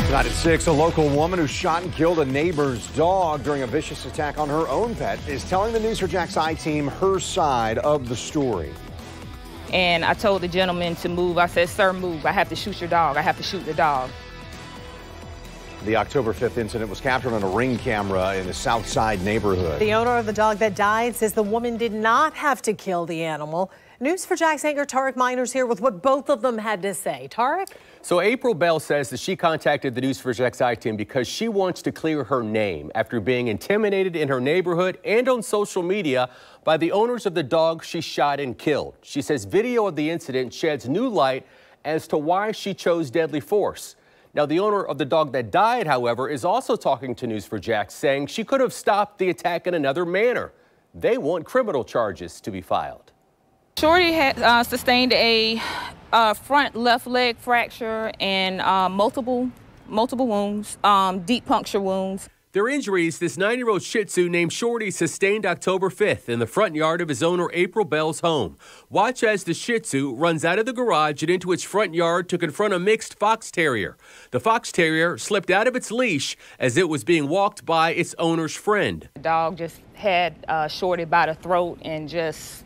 Tonight at 6, a local woman who shot and killed a neighbor's dog during a vicious attack on her own pet is telling the News4JAX team her side of the story. And I told the gentleman to move. I said, "Sir, move. I have to shoot your dog. I have to shoot the dog." The October 5th incident was captured on a Ring camera in the South Side neighborhood. The owner of the dog that died says the woman did not have to kill the animal. News4JAX anchor Tarek Miner's here with what both of them had to say. Tarek? So April Bell says that she contacted the News4JAX team because she wants to clear her name after being intimidated in her neighborhood and on social media by the owners of the dog she shot and killed. She says video of the incident sheds new light as to why she chose deadly force. Now, the owner of the dog that died, however, is also talking to News4JAX, saying she could have stopped the attack in another manner. They want criminal charges to be filed. Shorty had sustained a front left leg fracture and multiple wounds, deep puncture wounds. Their injuries this 9-year-old Shih Tzu named Shorty sustained October 5th in the front yard of his owner April Bell's home. Watch as the Shih Tzu runs out of the garage and into its front yard to confront a mixed fox terrier. The fox terrier slipped out of its leash as it was being walked by its owner's friend. The dog just had Shorty by the throat and just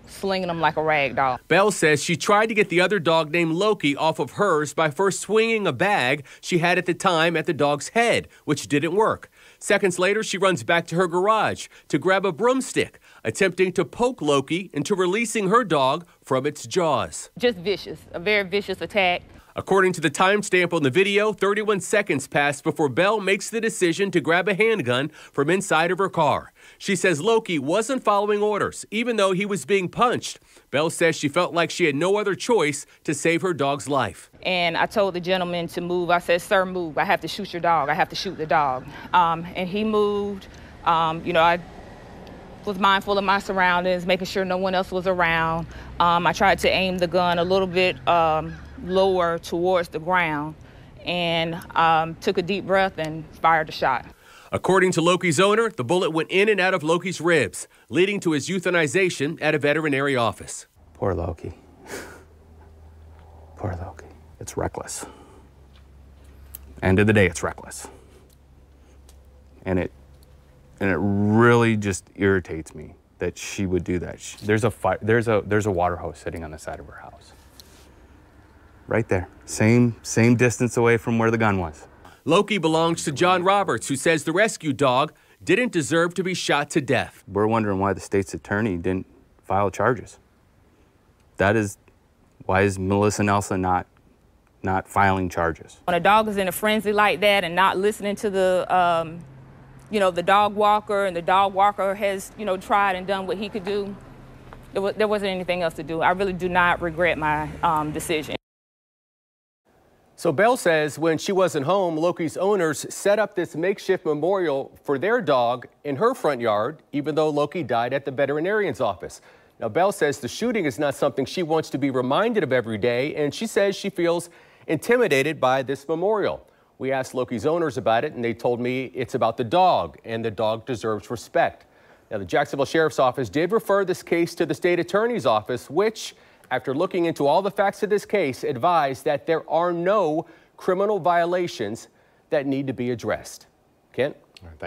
slinging him like a rag doll. Bell says she tried to get the other dog named Loki off of hers by first swinging a bag she had at the time at the dog's head, which didn't work. Seconds later, she runs back to her garage to grab a broomstick, attempting to poke Loki into releasing her dog from its jaws. Just vicious, a very vicious attack. According to the timestamp on the video, 31 seconds passed before Bell makes the decision to grab a handgun from inside of her car. She says Loki wasn't following orders, even though he was being punched. Bell says she felt like she had no other choice to save her dog's life. And I told the gentleman to move. I said, "Sir, move. I have to shoot your dog. I have to shoot the dog." And he moved. I was mindful of my surroundings, making sure no one else was around. I tried to aim the gun a little bit lower towards the ground and took a deep breath and fired the shot. According to Loki's owner, the bullet went in and out of Loki's ribs, leading to his euthanization at a veterinary office. Poor Loki. Poor Loki. It's reckless. End of the day, it's reckless. And it really just irritates me that she would do that. There's a water hose sitting on the side of her house. Right there. Same distance away from where the gun was. Loki belongs to John Roberts, who says the rescue dog didn't deserve to be shot to death. We're wondering why the state's attorney didn't file charges. Why is Melissa Nelson not filing charges? When a dog is in a frenzy like that and not listening to the the dog walker, and the dog walker has, tried and done what he could do, there wasn't anything else to do. I really do not regret my decision. So Bell says when she wasn't home, Loki's owners set up this makeshift memorial for their dog in her front yard, even though Loki died at the veterinarian's office. Now, Bell says the shooting is not something she wants to be reminded of every day, and she says she feels intimidated by this memorial. We asked Loki's owners about it, and they told me it's about the dog, and the dog deserves respect. Now, the Jacksonville Sheriff's Office did refer this case to the state attorney's office, which, after looking into all the facts of this case, advised that there are no criminal violations that need to be addressed. Kent? All right, thank you.